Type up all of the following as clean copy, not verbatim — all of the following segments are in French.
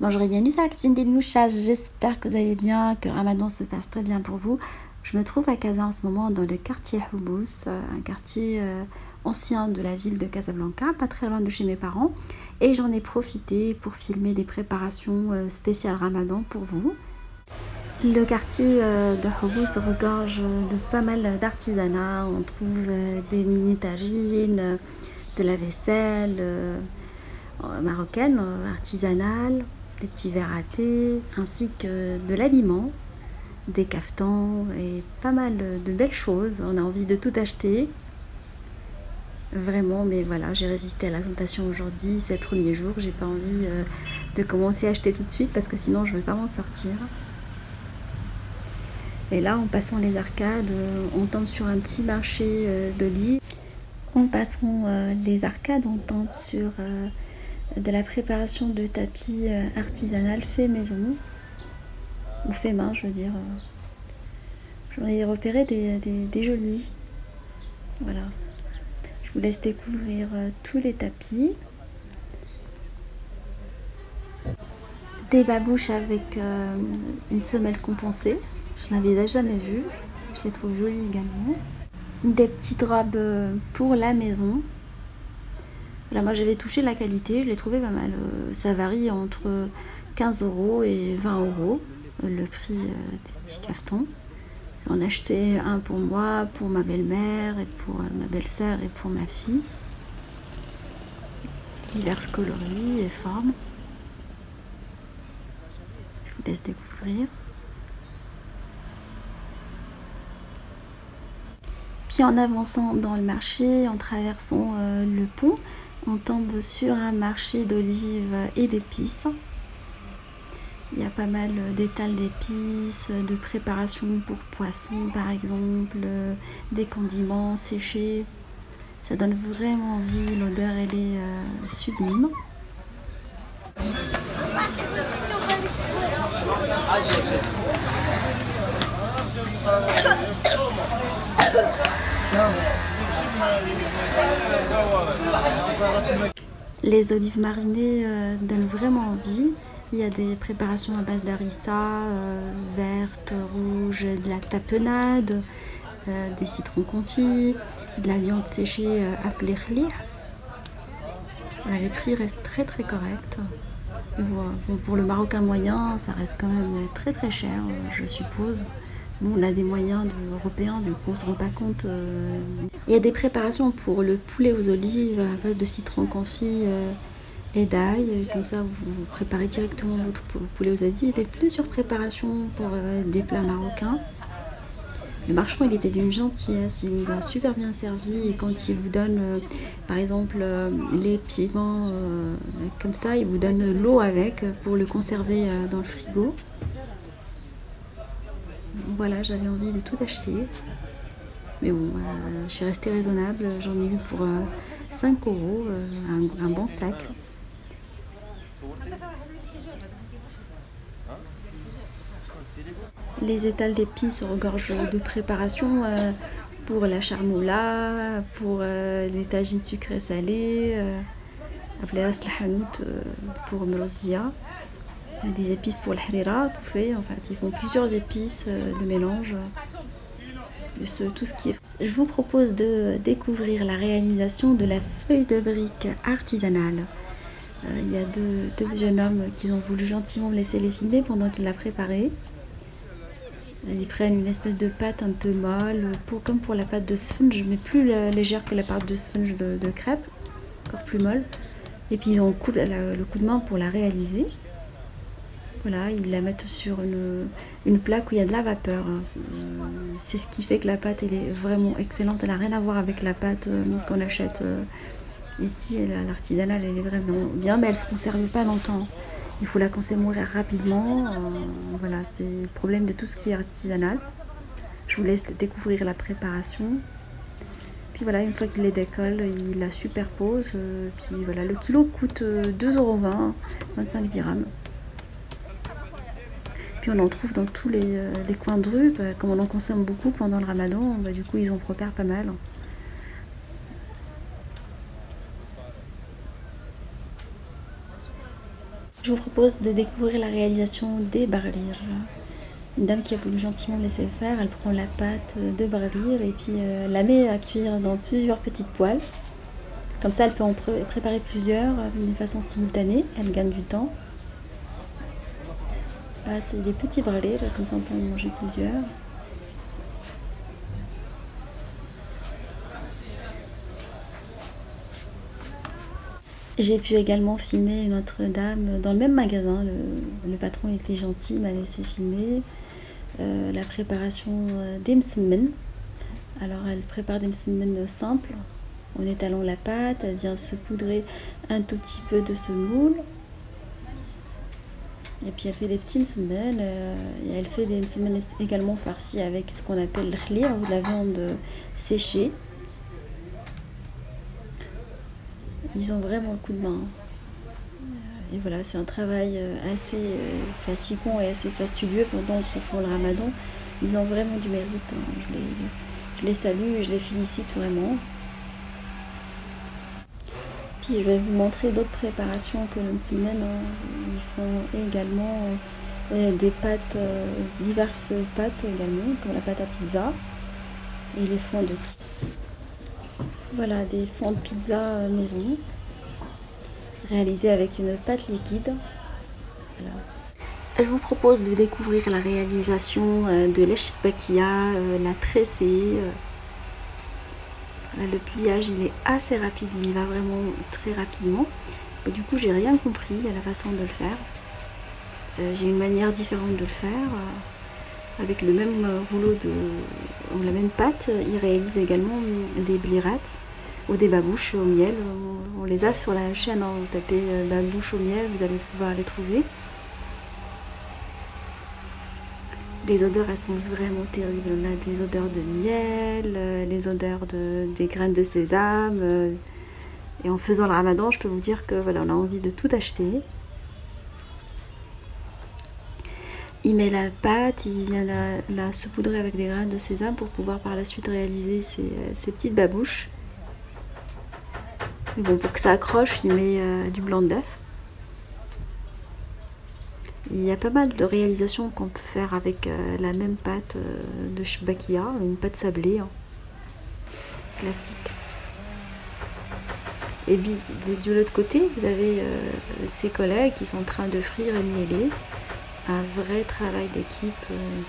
Bon, j'aurais bienvenue sur la cuisine des Mouchas. J'espère que vous allez bien, que le ramadan se passe très bien pour vous. Je me trouve à Casa en ce moment dans le quartier Houbous, un quartier ancien de la ville de Casablanca, pas très loin de chez mes parents. Et j'en ai profité pour filmer des préparations spéciales ramadan pour vous. Le quartier de Houbous regorge de pas mal d'artisanat. On trouve des mini-tagines, de la vaisselle marocaine, artisanale, des petits verres à thé, ainsi que de l'aliment, des cafetans et pas mal de belles choses. On a envie de tout acheter, vraiment, mais voilà, j'ai résisté à la tentation aujourd'hui, c'est le premier jour, j'ai pas envie de commencer à acheter tout de suite parce que sinon je ne vais pas m'en sortir. Et là, en passant les arcades, on tombe sur un petit marché d'olives. En passant les arcades, on tombe sur de la préparation de tapis artisanal fait maison, ou fait main, je veux dire. J'en ai repéré des jolis. Voilà. Je vous laisse découvrir tous les tapis. Des babouches avec une semelle compensée. Je n'avais jamais vu. Je les trouve jolies également. Des petites robes pour la maison. Là, moi j'avais touché la qualité, je l'ai trouvé pas mal. Ça varie entre 15 € et 20 € le prix des petits cafetons. J'en ai acheté un pour moi, pour ma belle-mère, et pour ma belle-sœur et pour ma fille. Diverses coloris et formes. Je vous laisse découvrir. Puis en avançant dans le marché, en traversant le pont, on tombe sur un marché d'olives et d'épices. Il y a pas mal d'étals d'épices, de préparations pour poissons par exemple, des condiments séchés. Ça donne vraiment envie, l'odeur elle est sublime. Les olives marinées donnent vraiment envie. Il y a des préparations à base d'harissa, verte, rouge, de la tapenade, des citrons confits, de la viande séchée appelée khlir. Voilà, les prix restent très très corrects. Voilà. Bon, pour le marocain moyen, ça reste quand même très très cher, je suppose. Nous, on a des moyens européens, du coup on ne se rend pas compte. Il y a des préparations pour le poulet aux olives à base de citron confit et d'ail. Comme ça, vous préparez directement votre poulet aux olives. Il y a plusieurs préparations pour des plats marocains. Le marchand, il était d'une gentillesse, il nous a super bien servi. Et quand il vous donne, par exemple, les piments, comme ça, il vous donne l'eau avec pour le conserver dans le frigo. Voilà, j'avais envie de tout acheter. Mais bon, je suis restée raisonnable. J'en ai eu pour 5 €, un bon sac. Les étals d'épices regorgent de préparations pour la charmoula, pour les tagines sucrées salées, appelées aslahanout pour mrozia. Des épices pour le harira, bouffé. En fait, ils font plusieurs épices de mélange. Tout ce qui est... Je vous propose de découvrir la réalisation de la feuille de brique artisanale. Il y a deux jeunes hommes qui ont voulu gentiment me laisser les filmer pendant qu'ils la préparaient. Ils prennent une espèce de pâte un peu molle, comme pour la pâte de sponge, mais plus légère que la pâte de sponge de crêpe, encore plus molle. Et puis ils ont le coup de main pour la réaliser. Voilà, ils la mettent sur une plaque où il y a de la vapeur. C'est ce qui fait que la pâte elle est vraiment excellente. Elle n'a rien à voir avec la pâte qu'on achète ici. L'artisanale, elle est vraiment bien, mais elle ne se conserve pas longtemps. Il faut la conserver rapidement. Voilà, c'est le problème de tout ce qui est artisanal. Je vous laisse découvrir la préparation. Puis voilà, une fois qu'il les décolle, il la superpose. Puis voilà, le kilo coûte 2,20 €, 25 dirhams. Puis on en trouve dans tous les coins de rue. Comme on en consomme beaucoup pendant le ramadan, du coup ils en propèrent pas mal. Je vous propose de découvrir la réalisation des barlir. Une dame qui a voulu gentiment laisser faire, elle prend la pâte de barlir et puis la met à cuire dans plusieurs petites poêles. Comme ça, elle peut en préparer plusieurs d'une façon simultanée, elle gagne du temps. Là, c'est des petits barlir, comme ça on peut en manger plusieurs. J'ai pu également filmer une autre dame dans le même magasin. Le patron était gentil, m'a laissé filmer la préparation des msemmen. Alors elle prépare des msemmen simples en étalant la pâte, elle vient saupoudrer un tout petit peu de semoule. Et puis elle fait des petits msemmen et elle fait des msemmen également farcis avec ce qu'on appelle l'khlir ou de la viande séchée. Ils ont vraiment le coup de main. Et voilà, c'est un travail assez fatigant et assez fastidieux pendant qu'ils font le ramadan. Ils ont vraiment du mérite. Je les salue et je les félicite vraiment. Puis je vais vous montrer d'autres préparations que le msemen. Ils font également des pâtes, diverses pâtes également, comme la pâte à pizza et les fonds de qui. Voilà, des fonds de pizza maison, réalisés avec une pâte liquide. Voilà. Je vous propose de découvrir la réalisation de l'eshbakia, la tressée. Le pliage, il est assez rapide, il va vraiment très rapidement. Et du coup, j'ai rien compris à la façon de le faire. J'ai une manière différente de le faire. Avec le même rouleau ou la même pâte, ils réalisent également des blirats ou des babouches au miel. On les a sur la chaîne, hein. Vous tapez babouche au miel, vous allez pouvoir les trouver. Les odeurs, elles sont vraiment terribles. On a des odeurs de miel, les odeurs des graines de sésame. Et en faisant le ramadan, je peux vous dire que voilà, on a envie de tout acheter. Il met la pâte, il vient la saupoudrer avec des graines de sésame pour pouvoir par la suite réaliser ces petites babouches. Mais bon, pour que ça accroche, il met du blanc d'œuf. Il y a pas mal de réalisations qu'on peut faire avec la même pâte de shbakia, une pâte sablée, hein, classique. Et puis de l'autre côté, vous avez ses collègues qui sont en train de frire et mieler. Un vrai travail d'équipe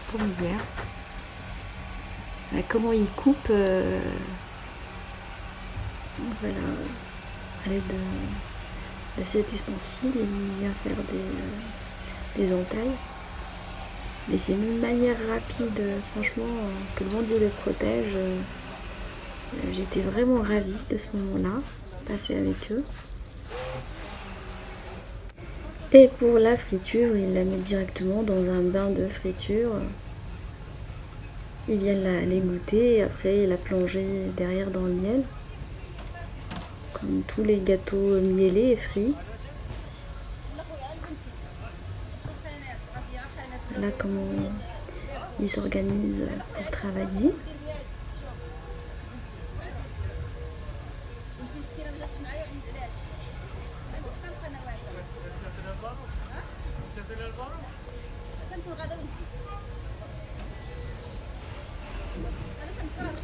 formidable. Là, comment il coupe voilà, à l'aide de cet ustensile, il vient faire des entailles. Mais c'est une manière rapide, franchement, que le bon Dieu le protège. J'étais vraiment ravie de ce moment-là, passer avec eux. Et pour la friture, ils la mettent directement dans un bain de friture. Ils viennent l'égoutter et après la plonger derrière dans le miel. Comme tous les gâteaux mielés et frits. Voilà comment ils s'organisent pour travailler.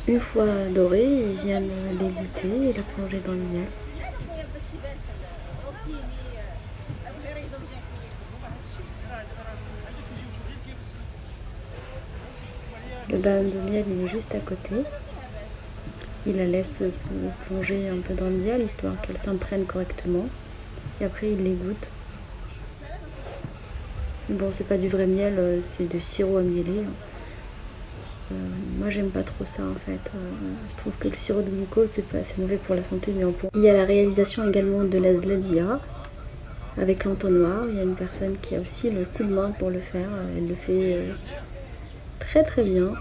Une fois doré, ils viennent l'égoutter et la plonger dans le miel. Le bain de miel, il est juste à côté. Il la laisse plonger un peu dans le miel, histoire qu'elle s'imprègne correctement. Et après, il l'égoutte. Bon, c'est pas du vrai miel, c'est du sirop à mieler. Moi j'aime pas trop ça en fait. Je trouve que le sirop de glucose c'est pas assez mauvais pour la santé, mais il y a la réalisation également de la zlabia avec l'entonnoir. Il y a une personne qui a aussi le coup de main pour le faire. Elle le fait très très bien.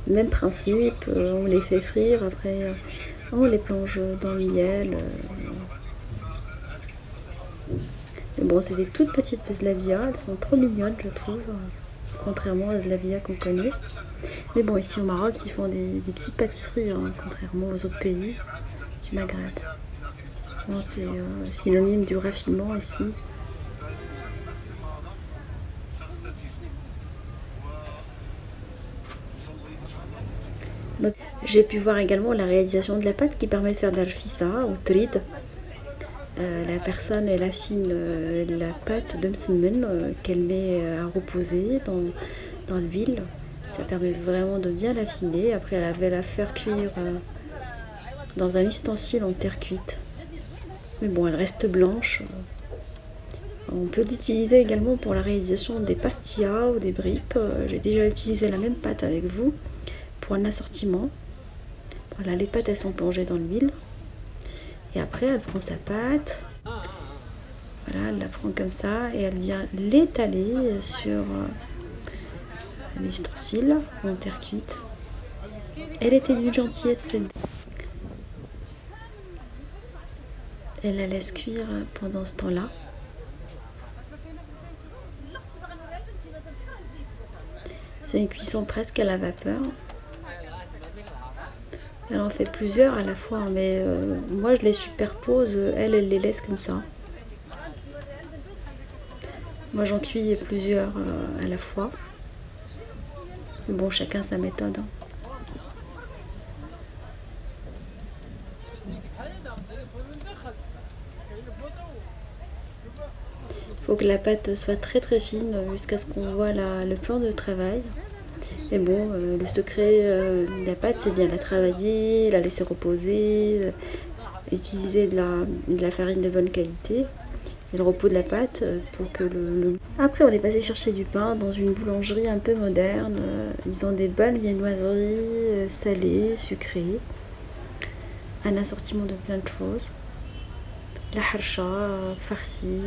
Même principe, on les fait frire, après on les plonge dans le miel. Mais bon, c'est des toutes petites zlabia, elles sont trop mignonnes je trouve. Contrairement à zlabia qu'on connaît. Mais bon, ici au Maroc, ils font des petites pâtisseries, hein, contrairement aux autres pays du Maghreb. Bon, c'est synonyme du raffinement ici. J'ai pu voir également la réalisation de la pâte qui permet de faire d'arfissa ou trid. La personne elle affine la pâte de msemen qu'elle met à reposer dans l'huile. Ça permet vraiment de bien l'affiner. Après elle va la faire cuire dans un ustensile en terre cuite. Mais bon, elle reste blanche. On peut l'utiliser également pour la réalisation des pastillas ou des briques. J'ai déjà utilisé la même pâte avec vous pour un assortiment. Voilà, les pâtes elles sont plongées dans l'huile. Et après elle prend sa pâte. Voilà, elle la prend comme ça et elle vient l'étaler sur un ustensile en terre cuite. Elle était d'une gentillesse celle-là. Elle la laisse cuire pendant ce temps-là. C'est une cuisson presque à la vapeur. Elle en fait plusieurs à la fois, mais moi je les superpose, elle les laisse comme ça. Moi j'en cuis plusieurs à la fois. Mais bon, chacun sa méthode. Il faut que la pâte soit très très fine jusqu'à ce qu'on voit le plan de travail. Mais bon, le secret de la pâte, c'est bien la travailler, la laisser reposer, utiliser de la farine de bonne qualité et le repos de la pâte pour que Après, on est passé chercher du pain dans une boulangerie un peu moderne. Ils ont des bonnes viennoiseries salées, sucrées, un assortiment de plein de choses. La harsha farcie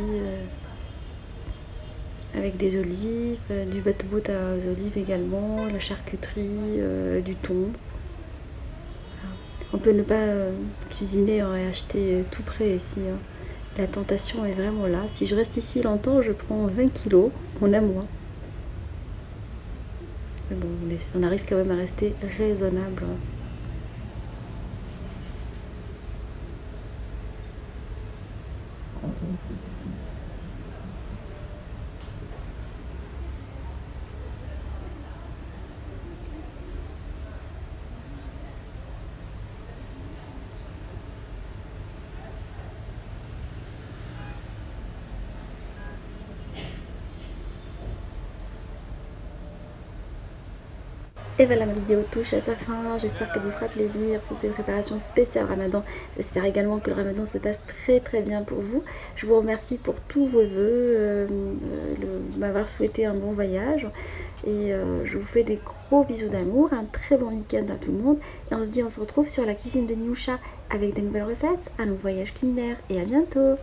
avec des olives, du batbout aux olives également, la charcuterie, du thon. Voilà. On peut ne pas cuisiner et acheter tout prêt ici. La tentation est vraiment là. Si je reste ici longtemps, je prends 20 kilos en un mois. Mais bon, on arrive quand même à rester raisonnable. Et voilà, ma vidéo touche à sa fin, j'espère qu'elle vous fera plaisir, toutes ces préparations spéciales Ramadan. J'espère également que le Ramadan se passe très très bien pour vous. Je vous remercie pour tous vos vœux, m'avoir souhaité un bon voyage. Et je vous fais des gros bisous d'amour, un très bon week-end à tout le monde. Et on se retrouve sur la cuisine de Nioucha avec des nouvelles recettes, un nouveau voyage culinaire et à bientôt.